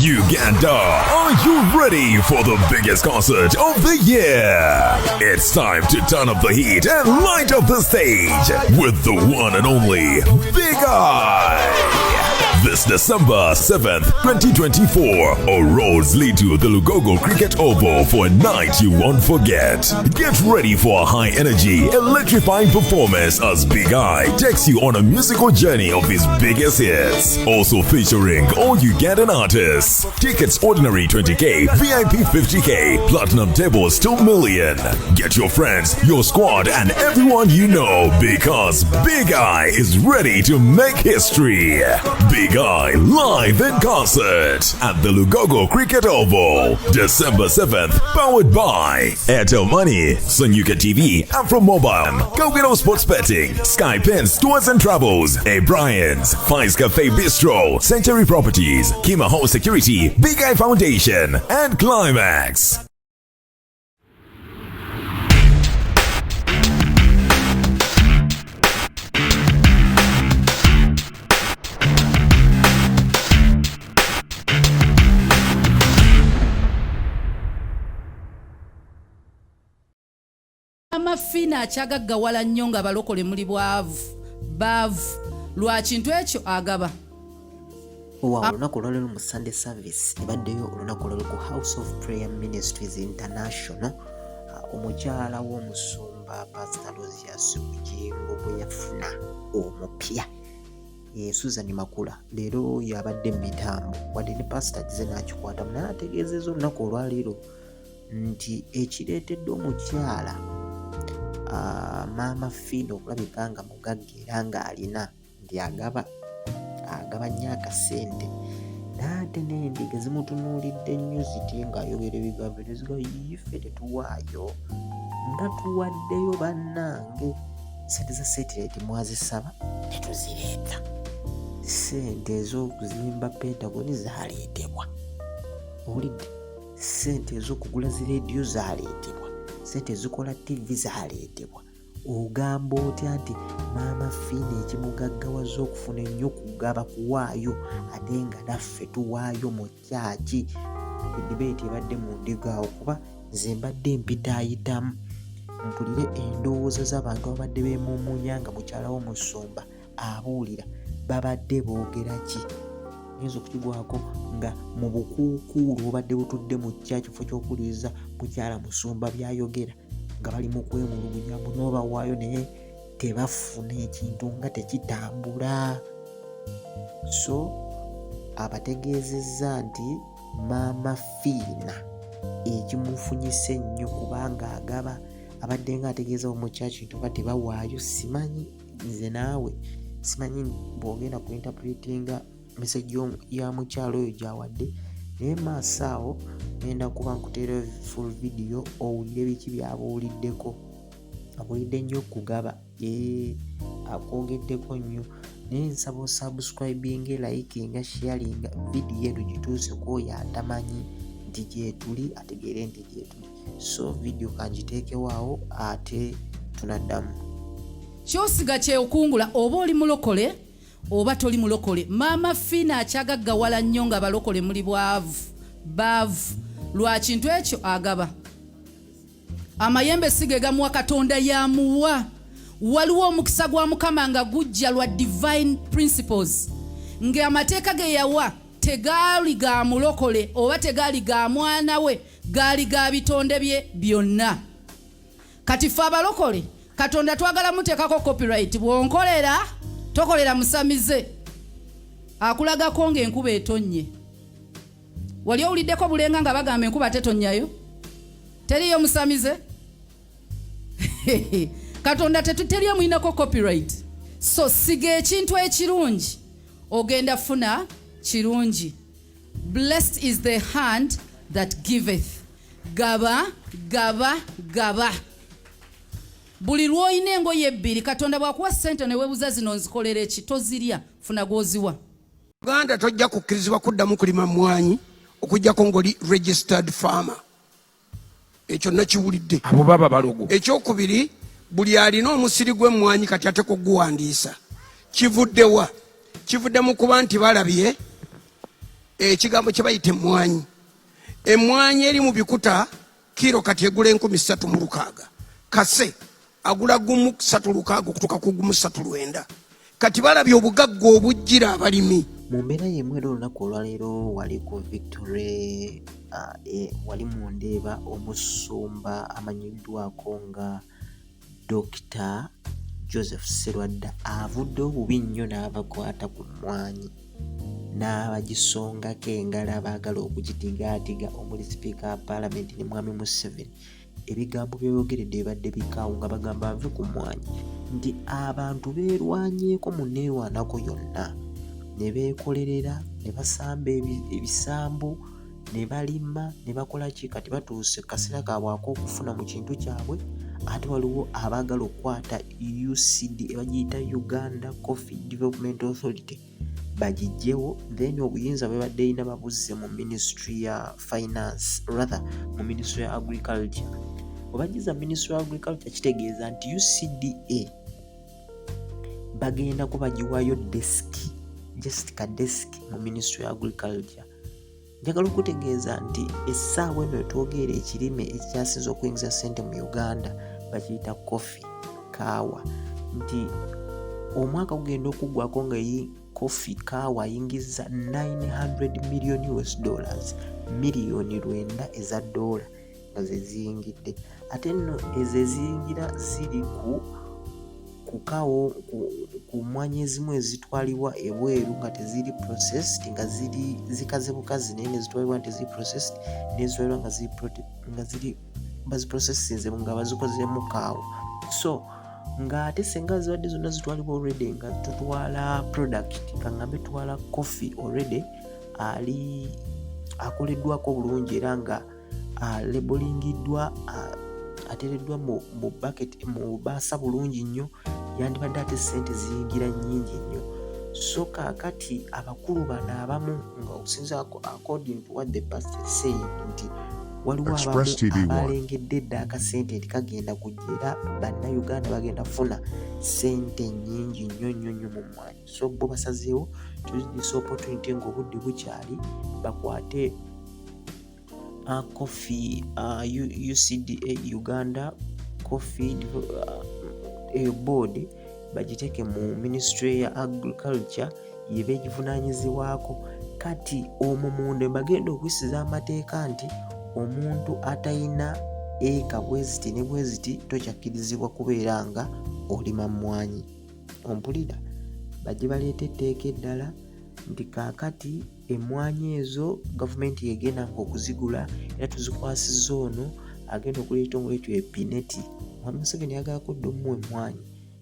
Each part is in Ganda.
Uganda, are you ready for the biggest concert of the year? It's time to turn up the heat and light up the stage with the one and only Big Eye. This December 7th, 2024, all roads lead to the Lugogo Cricket Oval for a night you won't forget. Get ready for a high-energy, electrifying performance as Big Eye takes you on a musical journey of his biggest hits. Also featuring all Ugandan artists. Tickets ordinary 20k, VIP 50k, platinum tables 2 million. Get your friends, your squad, and everyone you know because Big Eye is ready to make history. Big Eye live in concert at the Lugogo Cricket Oval, December 7th, powered by Airtel Money, Sonyuka TV, Afro Mobile, Kogino Sports Betting, Sky Pens Tours and Travels, O'Brien's, Fives Cafe Bistro, Century Properties, Kima Home Security, Big Eye Foundation, and Climax. Amafina akyagaggawala nnyo nga balokole muli baavu lwa kintu ekyo agaba. Olunaku olwaleero mu Sunday service ebaddeyo olunaku olwaleero ku House of Prayer Ministries International. Omukyala w'omusumba Pastor Rosias Bugingo bwe yafuna omupya Susan Makula leero yabadde mitambo wadde ne Pastor Gize n'akikwata naye ategeezezza olunaku olwaleero nti ekireetedde omukyala Mama Fino okulabika nga mugagga era ng'alina nti agaba nnyo akasente n'ate n'endiga zimutunuulidde nnyo ziti ng'ayogera ebigambo neziga yife tetuwaayo nga tuwaddeyo bannange sente za setireti mwazisaba tetuzireeta sente ez'okuzimba pentagoni zaaleetebwa owulidde sente ez'okugula zireediyo zaaleetebwa sente ezikola TV zaaleetebwa ogamba otya nti Maama Fina ekimugaggawaza okufuna ennyo kugaba kuwaayo ate nga naffe tuwaayo mu kyaki edibeeti ebadde mu ndiga awo kuba nze mbadde mpitaayitamu mpulire endowooza z'abantu abadde beemumunya nga mukyala w'omusumba abuulira babadde boogera ki nyinza okukigwako nga mu bukuukuulu obadde butudde mu kifo ky'okuwuliriza mukyala musumba byayogera nga bali mu kwemulugunya n'obawaayo naye tebafuna ekintu nga tekitambula. So abategeezezza nti Maama Fina ekimufunyise nnyo kubanga agaba abadde nga ategeeza omukyala kintu nga tebawaayo. Simanyi nze naawe simanyi bw'ogenda ku interpretinga message ya mukyalo oyo gyawadde naye maaso awo ngenda kuba nkuteera full video owulire biki byabuuliddeko. Abuulidde nnyo okugaba akwogeddeko nnyo naye nsaba osubscribinga likinga sharinga video eno gituuseko oyo atamanyi nti gyetuli ategeere nti gyetuli. So video kanjiteekewaawo ate tunaddamu. Kyosiga kyekungula oba oli mulokole oba toli mulokole. Maama Fina akyagaggawala nnyo nga balokole muli baavu lwa kintu ekyo agaba. Amayembe sige gamuwa Katonda yamuwa. Waliwo omukisa gwa Mukama nga gujja lwa divine principles nga amateeka ge yawa tegaali ga mulokole oba tegaali ga mwana we, gaali ga bitonde bye byonna. Kati ffe abalokole Katonda twagala muteekako copyright. Bw'onkolera tokolera musamize akulagako ng'enkuba etonnye. Wali owuliddeko bulenga nga bagamba enkuba tetonnyayo? Teriyo musamize? Katonda tetuterya mwinako copyright. So siga ekintu ekirungi ogenda funa kirungi. Blessed is the hand that giveth. Gaba. Buli lwoyina engoye ebbiri Katonda bw'akuwa ssente ne weebuza zino nzikolera eki tozirya funa goziwa. Uganda tojja kukkirizibwa kuddamu kulima mmwanyi okujjako ng'oli registered farmer. Ekyo nakiwulidde abo baba balogo. Ekyokubiri buli alina omusiri gw'emmwanyi kati ate kuguwandiisa. Kivuddewa kivudde mu kuba nti balabye ekigambo kye bayita emmwanyi. Emmwanyi eri mu bikuta kiro kati egula 3,600. Kase agula 1,300 okutuuka ku 1,900. Kati balabye obugagga obujjira abalimi. Mu mbeera y'emu era olunaku olwaleero wali ku Victory wali mu Ndeeba omusumba amanyiddwako nga Dr. Joseph Sserwadda avudde obubi nnyo n'abakwata ku mmwanyi n'abagisongako engalo abaagala okugitigaatiga omuli sipiika wa paalamenti ne mwami Museveni. Ebigambo byeyogeredde bibadde bikaawu nga bagamba bave ku mmwanyi nti abantu beerwanyeeko mu neerwanako yonna ne beekolerera ne basamba ebisambu ne balima ne bakola ki kati batuuse kaseera kaabwe ak'okufuna mu kintu kyabwe. Ate waliwo abaagala okukwata UCD ebagiyita Uganda Coffee Development Authority bagijjewo, then obuyinza bwebadde erina babuzze mu Ministry ya Finance, rather mu Ministry ya Agriculture. Obagiza Ministry of Agriculture kitegeeza nti UCDA bagenda kubagiwayo deski, just ka deski mu Ministry of Agriculture. Njagala okutegeeza nti essaawa eno etwogera ekirime ekyasinze okuyingiza ssente mu Uganda bakiyita coffee, kaawa, nti omwaka gugenda okuggwako nga coffee kaawa ayingiza $900 million, miliyoni 9 eza dola nga ze ziyingidde. Ate nno ezo eziyingira ziri ku kaawa ku mmwanyi ezimu ezitwalibwa ebweru nga teziri processed, nga ziri zikaze bukazi naye nezitwalibwa nti ziri processed, nezitwalibwa nga ziri baziprocessinze nga bazikozemu kaawa. So nga ate senga zibadde zonna zitwalibwa already nga tutwala product kangambe tutwala coffee already ali akoleddwako bulungi era nga labelingiddwa ateereddwa mu bucket mu baasa bulungi nnyo, yandibadde ate sente ziyingira nnyingi nnyo. So kaakati abakulu bano abamu nga okusinza according to what the pastor is saying nti waliwo abamu abalengedde dda akasente nti kagenda kujjera bannayuganda bagenda funa sente nnyingi nnyo mu mmwanyi. So bo basazeewo tuzi opportunity ng'obudde bukyali bakwate coffee UCDA Uganda Coffee Board bagiteeke mu Ministry ya Agriculture yebe egivunaanyizibwako. Kati omwo munda bagenda okuyisiza amateeka nti omuntu atalina eka bweziti ne bweziti tokyakkirizibwa kubeera nga olima mmwanyi. Ompulira bajje baleeta etteeka eddala nti kaakati emmwanyi ezo gavumenti yegenda okuzigula era tuzikwasizza ono agenda okuleeta ekitongole ekyo epineti. Mwami Museveni yagala kudda omuwa emmwanyi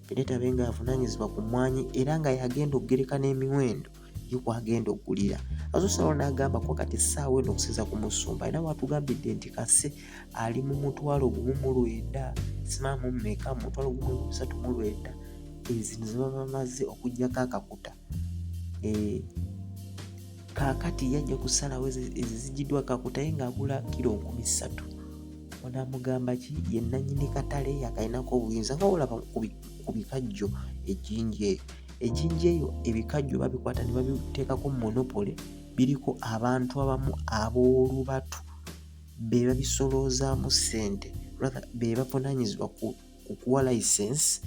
pineti abenga yavunaanyizibwa ku mmwanyi era nga yagenda okugereka n'emiwendo yokwagenda okugulira. Azosalawo n'agamba kwa kati essaawa eno okusinza ku musumba era watugambidde nti kase ali mu 1,900 simaamu mmeka mu 1,309 ezino ziba bamaze okuggyako akakuta. Kaakati yajja kusalawo ezizigiddwa akakuta ye ng'agula kilo 3,000. Onaamugamba ki ye nannyini katale yakalinako obuyinza nga olaba ku bikajjo ejjinja eyo ebikajjo babikwata ne babiteekako monopole, biriko abantu abamu ab'olubatu be babisoloozaamu ssente, be bavunaanyizibwa ku kuwa license,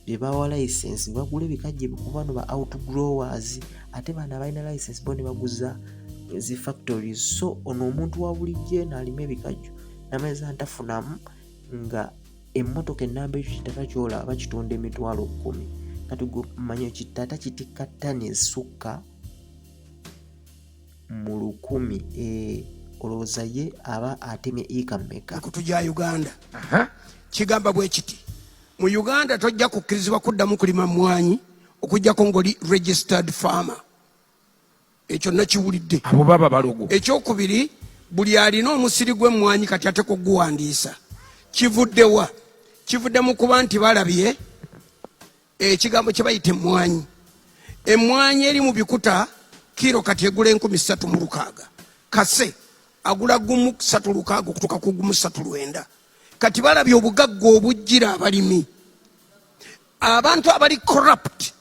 be bawa license bagula ebikajjo ku bano ba outgrowers, ate bano abalina license bo ne baguza ezi factories. So ono omuntu wa bulijjo n'alima ebikajjo n'amazima ntafunamu nga emmotoka ennamba ekyo kitata kyolaba bakitunda $10,000. Kati manyi kitata kitikka ttani esukka mu 1,000. Olowooza ye aba atemye eka mmeka? Kutujja Uganda kigamba bwe kiti, mu Uganda tojja kukkirizibwa kuddamu kulima mmwanyi okuggyako ng'oli registered farmer. Ekyo nakiwulidde, abo baba balogo. Ekyokubiri, buli alina omusiri gw'emmwanyi kati ate kuguwandiisa. Kivuddewa? Kivudde mu kuba nti balabye ekigambo kye bayita emmwanyi. Emmwanyi eri mu bikuta kiro kati egula 3,600. Kase agula 1,300 okutuuka ku 1,900. Kati balabye obugagga obujjira abalimi. Abantu abali corrupt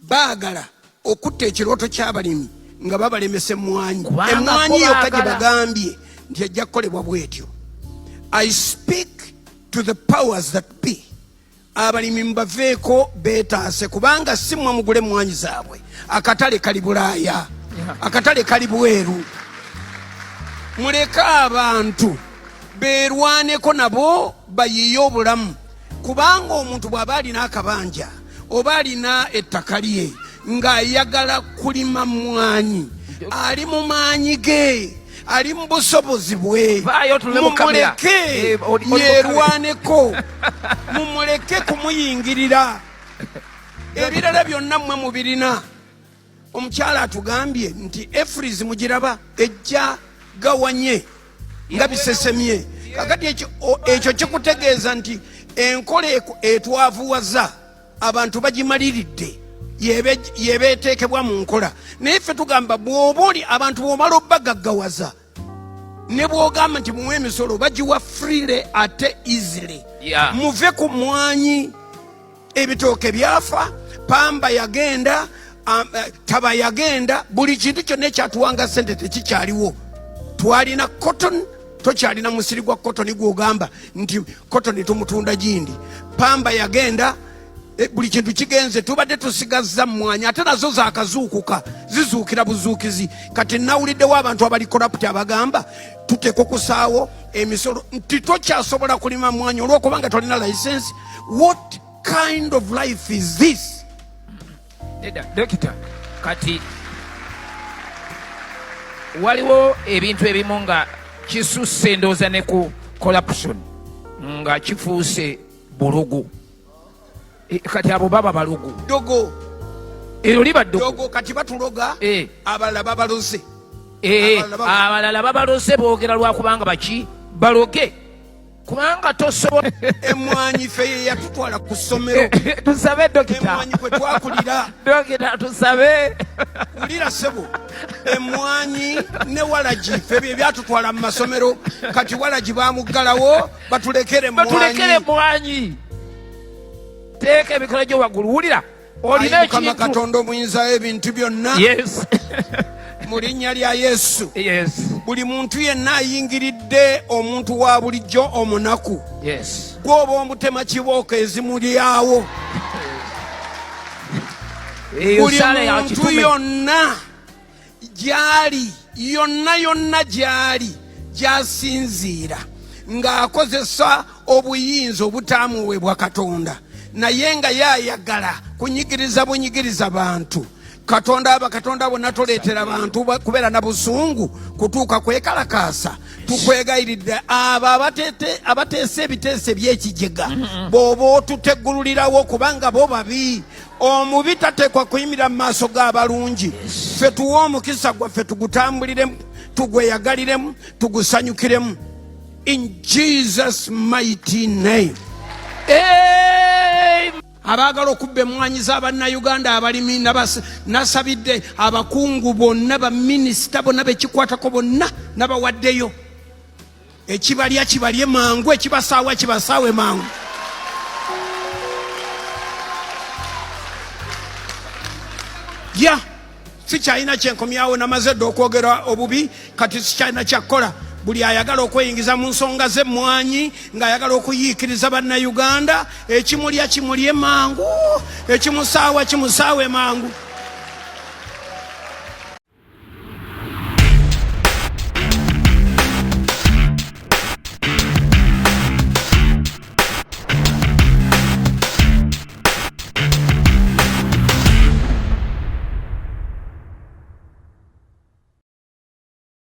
baagala okutta ekirooto ky'abalimi nga babalemesa emmwanyi. Emmwanyi yokka gye bagambye nti ejja kukolebwa bwetyo. I speak to the powers that be. Abalimi mubaveeko beetaase kubanga si mmwe mugule emmwanyi zaabwe. Akatale kali Bulaaya, akatale kali Bweru. Muleke abantu beerwaneko nabo bayiye obulamu kubanga omuntu bw'aba alina akabanja oba alina ettaka lye ng'ayagala kulima mmwanyi ali mu maanyi ge ali mu busobozi bwe mumuleke yeerwaneko mumuleke kumuyingirira ebirala byonna mmwe mubirina. Omukyala atugambye nti efriz mugiraba ejja gawanye nga bisesemye kakati ekyo kikutegeeza nti enkola etwavuwaza abantu bagimaliridde yebeeteekebwa mu nkola. Naye ffe tugamba bw'oba oli abantu bw'omala obbagaggawaza ne bw'ogamba nti muwe emisolo bagiwa freely ate easily. Muve ku mmwanyi, ebitooke byafa, pamba yagenda, taba yagenda, buli kintu kyonna ekyatuwanga ssente tekikyaliwo. Twalina cotton, tokyalina musiri gwa cotton gw'ogamba nti cotton tumutunda gindi. Pamba yagenda, buli kintu kigenze, tubadde tusigazza mmwanyi ate nazo zaakazuukuka zizuukira buzuukizi. Kati nawuliddewo abantu abali corrupt abagamba tuteeka okusaawo emisolo nti tokyasobola kulima mmwanyi olw'okubanga tolina license. What kind of life is this? Dokita, kati waliwo ebintu ebimu nga kisusse ndowooza ne ku corruption nga kifuuse bulugu. Kati abo baba balugu dogo ero liba dogo kati batuloga abalala babaloze abalala babalose boogera lwakubanga baki baloge kubanga tosobola emmwanyi ffe yatutwala ku ssomero tusabe dokita emmwanyi kwe twakulira dokita tusabe ulira sebo emmwanyi ne walagi ffe bye byatutwala mu masomero kati walagi bamuggalawo batulekere emmwanyi teeka emikono gyo waggulu wulira olina ekintu Katonda omuyinza ebintu byonna mu linnya lya Yesu. Buli muntu yenna ayingiridde omuntu wa bulijjo omunaku gw'oba omutema kibooko ezimulyawo. Buli muntu yonna gy'ali yonna gy'ali gy'asinziira ng'akozesa obuyinza obutaamuweebwa Katonda naye nga yayagala kunyigiriza bunyigiriza bantu. Katonda bonna tuleetera bantu kubeera na busungu kutuuka kwekalakaasa. Tukwegayiridde abo abateesa ebiteeso eby'ekijega bw'oba otuteggululirawo kubanga bo babi. Omubi tateekwa kuyimira mu maaso g'abalungi. Ffe tuwe omukisa gwaffe tugutambuliremu, tugweyagaliremu, tugusanyukiremu. In Jesus' mighty name. Abaagala okubba emmwanyi z'Abannayuganda abalimi nasabidde abakungu bonna baminisita bonna bekikwatako bonna nabawaddeyo. Ekibalya kibalye mangu, ekibasaawa kibasaawe mangu. Sikyalina kyenkomyawo namaze dda okwogera obubi kati sikyalina kyakkola. Buli ayagala okweyingiza mu nsonga z'emmwanyi ng'ayagala okuyiikiriza Bannayuganda ekimulya kimulye mangu, ekimusaawa kimusaawe mangu.